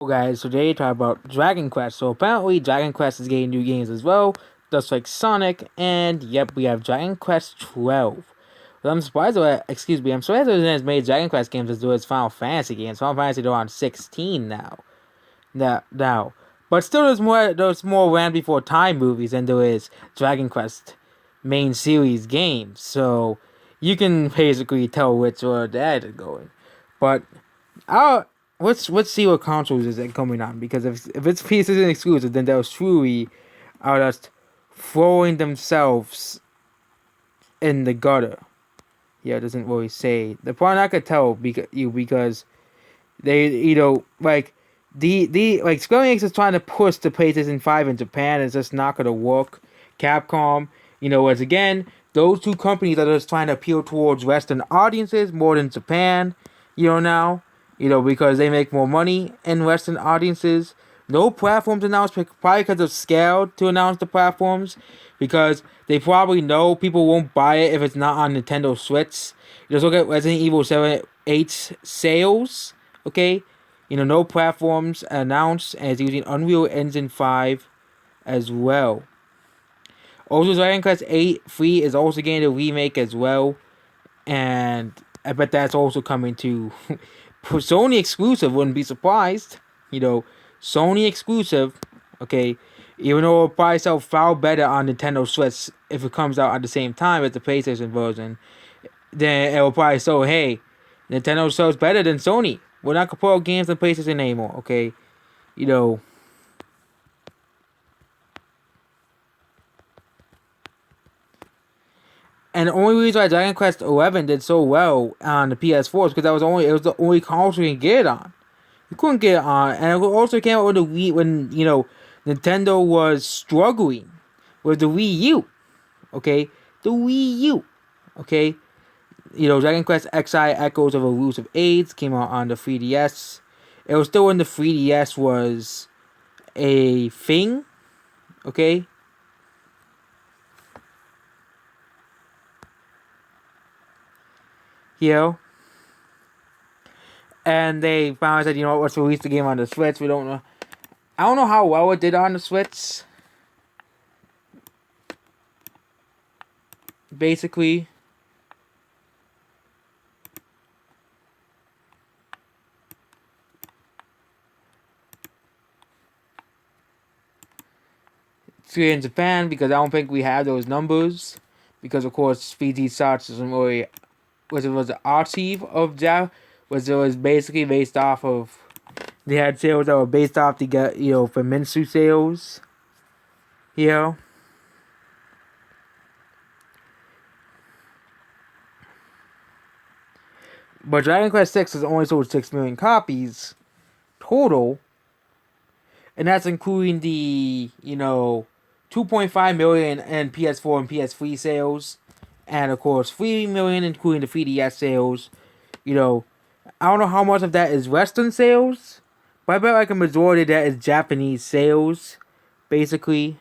Guys, today talk about Dragon Quest. So apparently Dragon Quest is getting new games as well, just like Sonic, and yep, we have Dragon Quest 12. But I'm surprised that, excuse me, I'm surprised that it has made Dragon Quest games as well as Final Fantasy games. Final Fantasy they're on 16 now. Now. But still there's more Land Before Time movies than there is Dragon Quest main series games. So you can basically tell which order that is going. But I'll let's see what consoles is it coming on, because if it's pieces and exclusive, then those truly are just throwing themselves in the gutter. Yeah, it doesn't really say. The point I could tell because they like the like Square Enix is trying to push the PlayStation 5 in Japan. It's just not gonna work. Capcom, as again, those two companies are just trying to appeal towards Western audiences more than Japan. Now, because they make more money in Western audiences. No platforms announced, probably because of scale to announce the platforms, because they probably know people won't buy it if it's not on Nintendo Switch. Just look at Resident Evil 7, 8's sales, okay? No platforms announced, and it's using Unreal Engine 5 as well. Also, Dragon Quest 8 Free is also getting a remake as well, and I bet that's also coming to Sony exclusive. Wouldn't be surprised. Sony exclusive. Okay, even though it'll probably sell far better on Nintendo Switch if it comes out at the same time as the PlayStation version, then it'll probably sell. Hey, Nintendo sells better than Sony. We're not gonna put out games on PlayStation anymore. Okay, you know. And the only reason why Dragon Quest 11 did so well on the PS4 is because it was the only console you can get it on. You couldn't get it on, and it also came out with the Wii when Nintendo was struggling with the Wii U. Okay, the Wii U. Okay, Dragon Quest XI Echoes of Elusive AIDS came out on the 3DS. It was still when the 3DS was a thing. Okay. You know, and they finally said, let's release the game on the Switch. We don't know. I don't know how well it did on the Switch. Basically, it's here in Japan because I don't think we have those numbers. Because of course, 3D Shots isn't really, was the archive of Java, was basically based off of. They had sales that were based off the Famitsu sales. You know. But Dragon Quest 6 has only sold 6 million copies total. And that's including the, 2.5 million in PS4 and PS3 sales. And of course, 3 million including the 3DS sales. I don't know how much of that is Western sales. But I bet like a majority of that is Japanese sales. Basically.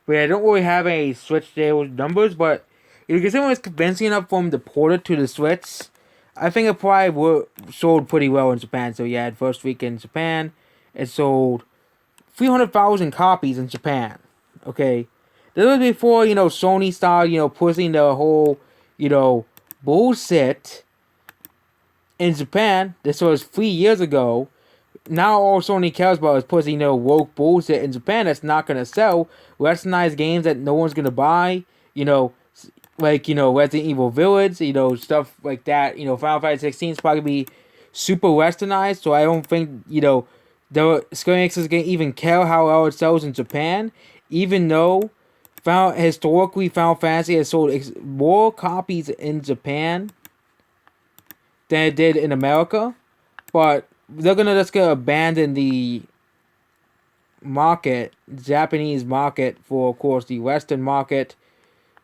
But yeah, I don't really have any Switch sales numbers, but if someone was convincing enough for them to port it to the Switch, I think it probably sold pretty well in Japan. So yeah, first week in Japan, it sold 300,000 copies in Japan. Okay, this was before Sony started pushing the whole bullshit in Japan. This was 3 years ago. Now all Sony cares about is pushing woke bullshit in Japan that's not gonna sell. Westernized games that no one's gonna buy. Like Resident Evil Village. Stuff like that. Final Fantasy 16 is probably gonna be super westernized. So I don't think the Square Enix is gonna even care how well it sells in Japan, even though historically Final Fantasy has sold more copies in Japan than it did in America. But they're gonna abandon the market, Japanese market, for of course the Western market.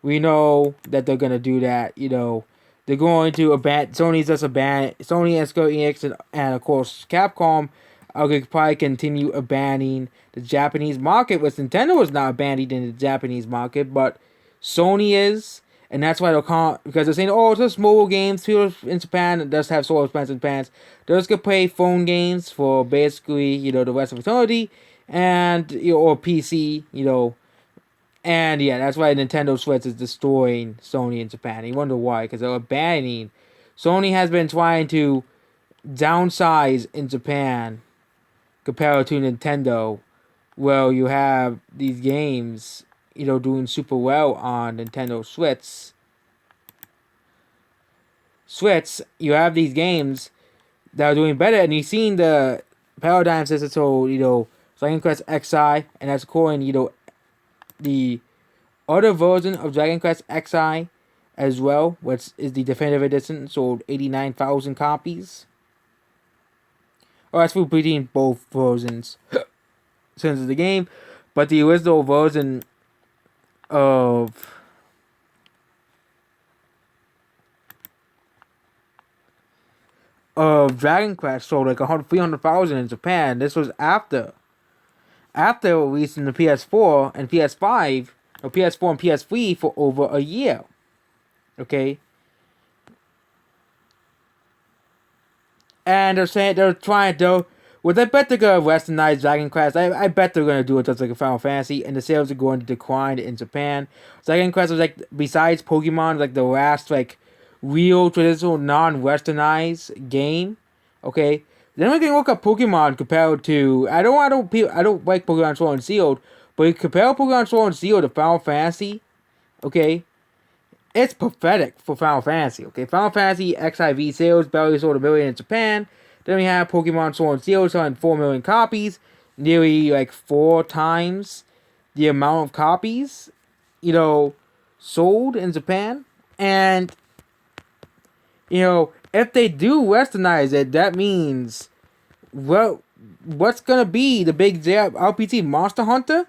We know that they're gonna do that. They're going to abandon. Sony and Square Enix and of course Capcom are going to probably continue abandoning the Japanese market, which Nintendo is not abandoning the Japanese market, but Sony is, And that's why they'll call, because they're saying, oh, it's just mobile games. People in Japan that does have so expensive pants. They're just gonna play phone games for basically, the rest of eternity, and or PC, and yeah, that's why Nintendo Switch is destroying Sony in Japan. You wonder why? Because they're abandoning. Sony has been trying to downsize in Japan compared to Nintendo. Well, you have these games, doing super well on Nintendo Switch. You have these games that are doing better, and you've seen the paradigm system. So, Dragon Quest XI, and that's calling, the other version of Dragon Quest XI as well, which is the definitive edition, sold 89,000 copies. Oh, that's for beating both versions since of the game, but the original version of Dragon Quest sold like 300,000 in Japan. This was after releasing the PS4 and PS5, or PS4 and PS3 for over a year. Okay. And they're trying to, well, I bet they're gonna westernize Dragon Quest. I bet they're gonna do it just like a Final Fantasy, and the sales are going to decline in Japan. Dragon Quest was like, besides Pokemon, like the last like real traditional non-westernized game. Okay. Then we can look at Pokemon compared to, I don't like Pokemon Sword and Shield, but you compare Pokemon Sword and Shield to Final Fantasy. Okay. It's pathetic for Final Fantasy, okay? Final Fantasy XIV sales barely sold 1 million in Japan. Then we have Pokemon Sword and Shield selling 4 million copies, nearly like 4 times the amount of copies, sold in Japan. And, if they do westernize it, that means, well, what's gonna be the big RPG, Monster Hunter?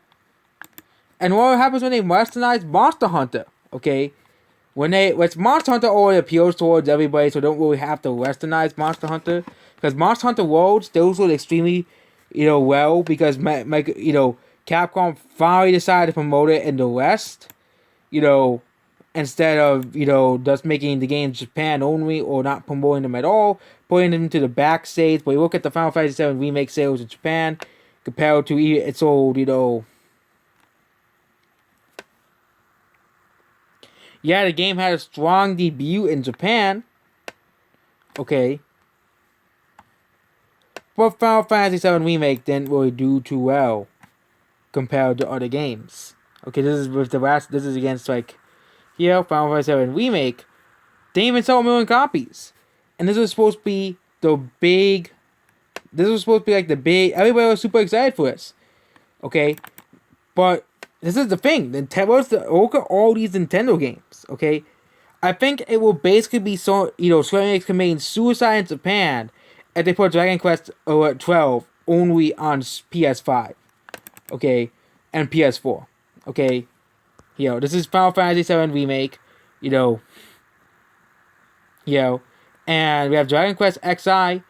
And what happens when they westernize Monster Hunter, okay? Which Monster Hunter already appeals towards everybody, so don't really have to westernize Monster Hunter. Because Monster Hunter World still sold extremely, well, because Capcom finally decided to promote it in the West, instead of, just making the game Japan only, or not promoting them at all, putting them to the back stage. But you look at the Final Fantasy VII Remake sales in Japan, compared to its old, yeah, the game had a strong debut in Japan. Okay. But Final Fantasy VII Remake didn't really do too well compared to other games. Okay, this is against, like, here, Final Fantasy VII Remake. They didn't even sell 1 million copies. And this was supposed to be everybody was super excited for this. Okay? But this is the thing. Look at all these Nintendo games, okay? I think it will basically be Square Enix committing suicide in Japan if they put Dragon Quest 12 only on PS5, okay, and PS4, okay? This is Final Fantasy VII Remake, and we have Dragon Quest XI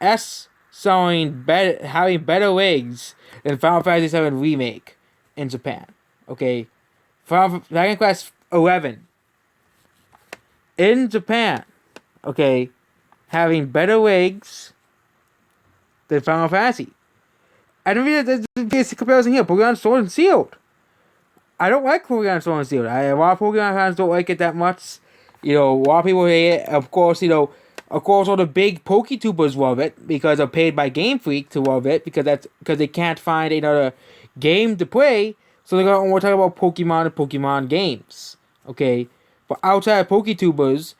S having better legs than Final Fantasy VII Remake in Japan. Okay. Dragon Quest 11 in Japan. Okay. Having better legs than Final Fantasy. I don't mean there's a basic comparison here. Pokemon Sword and Shield. I don't like Pokemon Sword and Shield. A lot of Pokemon fans don't like it that much. A lot of people hate it. Of course, all the big PokeTubers love it because they're paid by Game Freak to love it because they can't find another game to play, so they're gonna talk about Pokemon and Pokemon games. Okay, but outside of PokeTubers,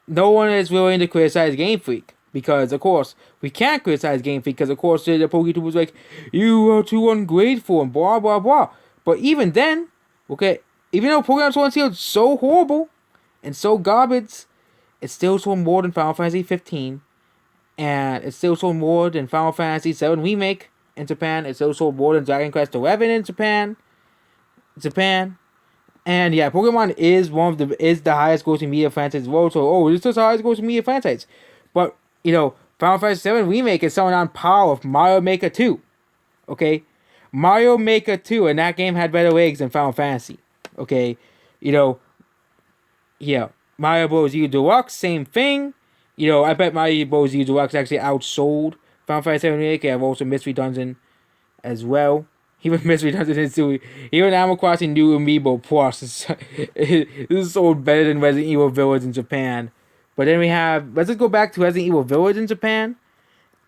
no one is willing to criticize Game Freak because, of course, we can't criticize Game Freak because, of course, the PokeTubers like, you are too ungrateful and blah blah blah. But even then, okay, even though Pokemon Sword and Shield is so horrible and so garbage, it still sold more than Final Fantasy 15, and it still sold more than Final Fantasy 7 Remake in Japan. It still sold more than Dragon Quest 11 in Japan. And yeah, Pokemon is the highest grossing media franchise in the world. So this is the highest grossing media franchise. But Final Fantasy 7 Remake is selling on par with Mario Maker 2. Okay, Mario Maker 2, and that game had better legs than Final Fantasy. Okay, You know, yeah, Mario Bros. U Deluxe, same thing. You know, I bet Mario Bros. U Deluxe actually outsold Final Fantasy VII Remake. I have also Mystery Dungeon as well. Even Mystery Dungeon is doing. Even Animal Crossing New Amiibo Plus this is sold better than Resident Evil Village in Japan. But then we have. Let's just go back to Resident Evil Village in Japan.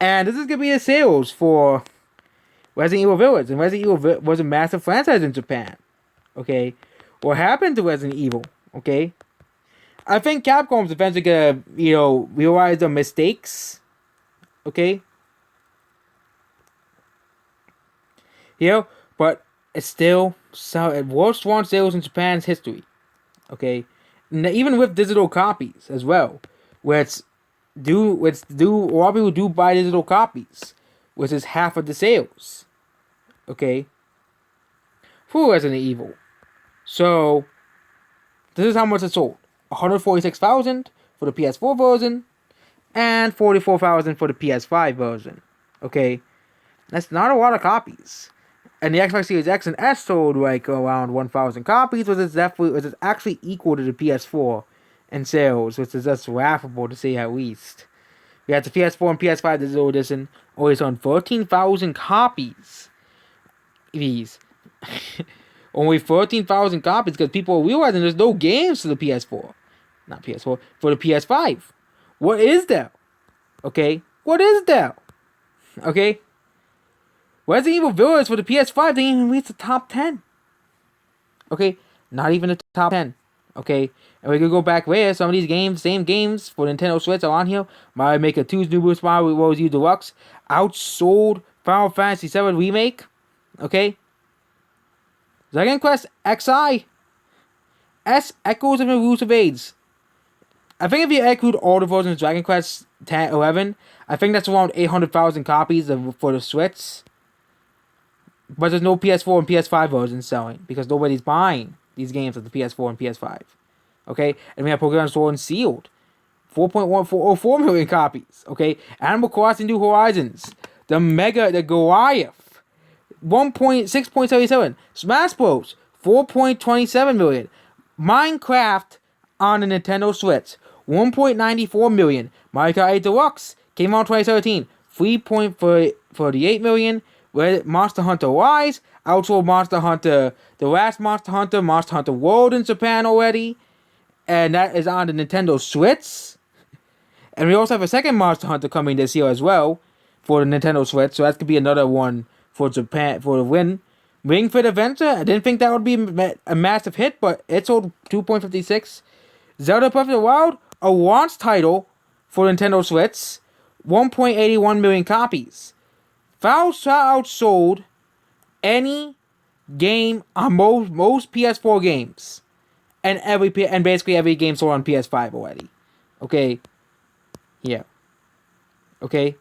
And this is going to be the sales for Resident Evil Village. And Resident Evil was a massive franchise in Japan. Okay? What happened to Resident Evil? Okay? I think Capcom's eventually going to, realize their mistakes. Okay? But it's still worst launch sales in Japan's history. Okay? And even with digital copies as well. Where a lot of people do buy digital copies, which is half of the sales. Okay, for Resident Evil. So this is how much it sold: 146,000 for the PS4 version, and 44,000 for the PS5 version. Okay, that's not a lot of copies. And the Xbox Series X and S sold like around 1,000 copies, which is actually equal to the PS4 in sales, which is just laughable to say at least. We had the PS4 and PS5 digital edition, only sold 13,000 copies. These. Only 13,000 copies because people are realizing there's no games for the PS4. Not PS4, for the PS5. What is there? Okay? What is there? Okay? Resident Evil Village for the PS5 didn't even reach the top 10. Okay? Not even the top 10. Okay? And we can go back where some of these games, same games for Nintendo Switch are on here. Mario Maker 2's New Boost Mario Bros. U Deluxe outsold Final Fantasy VII Remake. Okay? Dragon Quest XI S Echoes of the Roots of AIDS. I think if you include all the versions of Dragon Quest 11, I think that's around 800,000 copies for the Switch. But there's no PS4 and PS5 versions selling because nobody's buying these games of the PS4 and PS5. Okay? And we have Pokemon Sword and Shield. 4.1404 million copies. Okay? Animal Crossing New Horizons. The Goliath. 6.77. Smash Bros. 4.27 million. Minecraft on the Nintendo Switch. 1.94 million. Mario Kart 8 Deluxe came out in 2013. 3.48 million. Monster Hunter Rise outsold Monster Hunter, the last Monster Hunter World in Japan already. And that is on the Nintendo Switch. And we also have a second Monster Hunter coming this year as well for the Nintendo Switch. So that could be another one for Japan for the win. Ring Fit Adventure, I didn't think that would be a massive hit, but it sold 2.56. Zelda Breath of the Wild, a launch title for Nintendo Switch, 1.81 million copies. Far outsold any game on most PS4 games, and basically every game sold on PS5 already. Okay, yeah. Okay,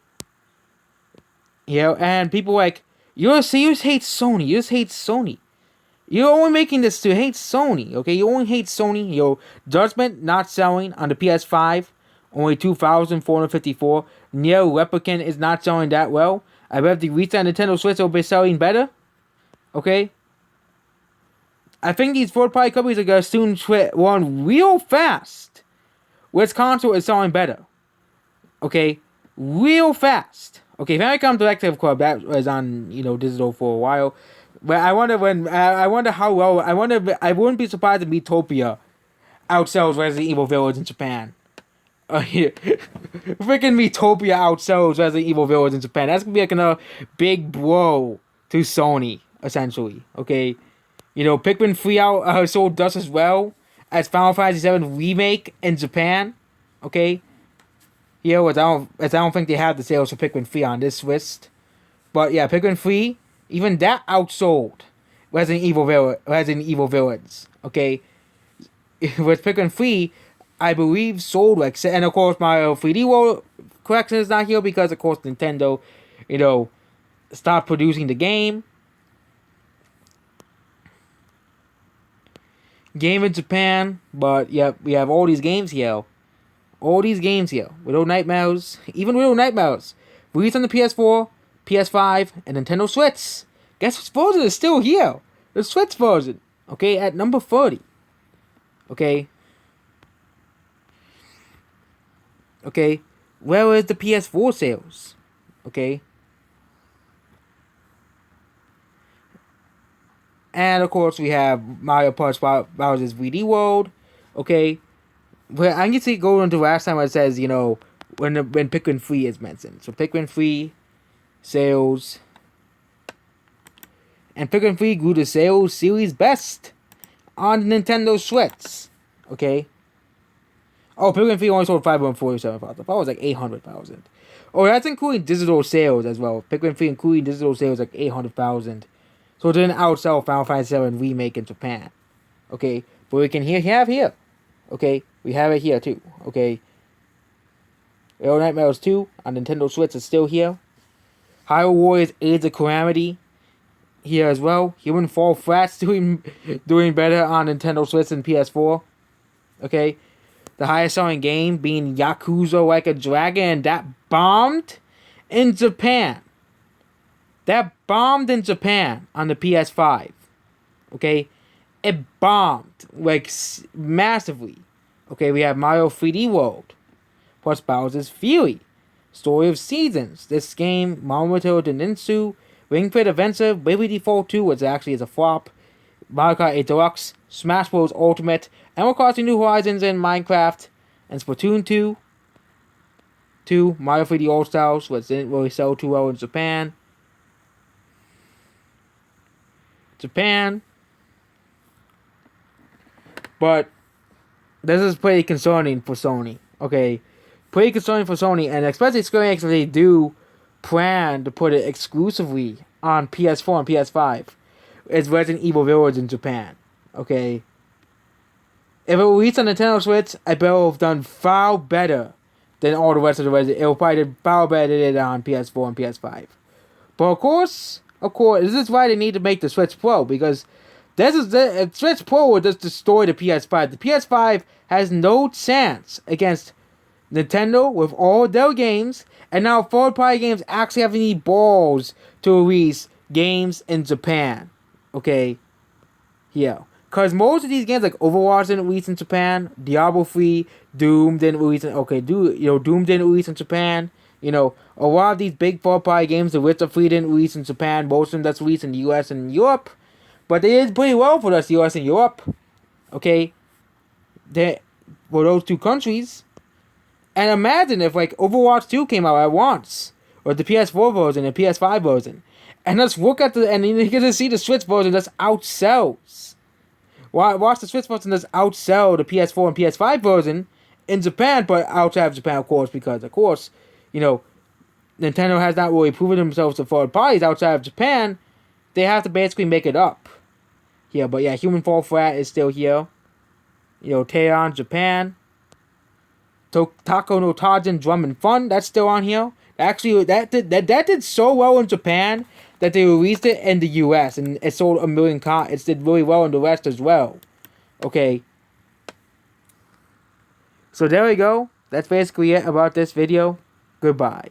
yeah, and people like you just hate Sony. You just hate Sony. You're only making this to hate Sony. Okay, you only hate Sony. Judgment not selling on the PS5, only 2,454. Nier Replicant is not selling that well. I bet if they reach that Nintendo Switch, it'll be selling better. Okay? I think these third-party companies are going to soon run real fast. Which console is selling better. Okay? Real fast. Okay, Famicom Directive Club, that was on, digital for a while. But I wonder how well, I wouldn't be surprised if Miitopia outsells Resident Evil Village in Japan. Freaking Miitopia outsells Resident Evil Village in Japan. That's gonna be like another big blow to Sony, essentially. Okay, Pikmin 3 sold just as well as Final Fantasy VII Remake in Japan. Okay, I don't think they have the sales for Pikmin 3 on this list, but yeah, Pikmin 3, even that outsold Resident Evil Village. Okay, with Pikmin 3. I believe sold and of course Mario 3D World Collection is not here because of course Nintendo, stopped producing the game. Game in Japan, but yeah, we have all these games here. Little Nightmares, even Little Nightmares, released on the PS4, PS5, and Nintendo Switch. Guess which version is still here? The Switch version. Okay, at number 30. Okay. Okay. Where is the PS4 sales? Okay. And of course we have Mario Plus Bowser's 3D World. Okay. Where I can see go into last time it says, when Pikmin 3 is mentioned. So Pikmin 3 sales. And Pikmin 3 grew the sales series best on the Nintendo Switch. Okay. Oh, Pikmin 3 only sold 547,000. I thought it was like 800,000. Oh, that's including digital sales as well. Pikmin 3 including digital sales like 800,000. So it didn't outsell Final Fantasy VII Remake in Japan. Okay. But we can have here. Okay. We have it here too. Okay. Little Nightmares 2 on Nintendo Switch is still here. Hyrule Warriors Age of Calamity here as well. Human Fall Flat's doing better on Nintendo Switch and PS4. Okay. The highest selling game being Yakuza Like a Dragon. That bombed in Japan. That bombed in Japan on the PS5. Okay. It bombed like massively. Okay. We have Mario 3D World. Plus Bowser's Fury. Story of Seasons. This game, Mamoto Denitsu, Ring Fit Adventure, Bravely Default 2, which actually is a flop. Mario Kart 8 Deluxe, Smash Bros. Ultimate, Animal Crossing New Horizons and Minecraft, and Splatoon 2, Mario 3D All Stars, which didn't really sell too well in Japan. But this is pretty concerning for Sony. Okay, pretty concerning for Sony, and especially Square Enix if they do plan to put it exclusively on PS4 and PS5. It's Resident Evil Village in Japan. Okay. If it released on Nintendo Switch, I bet it would have done far better than all the rest of the Resident. It would probably do far better than it did on PS4 and PS5. But of course, this is why they need to make the Switch Pro, because if Switch Pro would just destroy the PS5. The PS5 has no chance against Nintendo with all their games, and now third-party games actually have any balls to release games in Japan. Okay, yeah. Because most of these games, like Overwatch didn't release in Japan, Diablo 3, Doom didn't release in... Doom didn't release in Japan. A lot of these big third-party games, The Witcher 3 didn't release in Japan. Most of them that's released in the US and Europe. But they did pretty well for us, US and Europe. Okay? For those two countries. And imagine if, Overwatch 2 came out at once. Or the PS4 version and PS5 version. And let's look at and you get to see the Switch version that's outsells. Watch the Switch version that's outsell the PS4 and PS5 version in Japan, but outside of Japan, of course, because, of course, Nintendo has not really proven themselves to third parties outside of Japan. They have to basically make it up. Yeah, but yeah, Human Fall Flat is still here. Teion, Japan. Taco no Tajin Drum and Fun, that's still on here. Actually, that did so well in Japan that they released it in the US and it sold 1 million copies. It did really well in the West as well. Okay. So there we go. That's basically it about this video. Goodbye.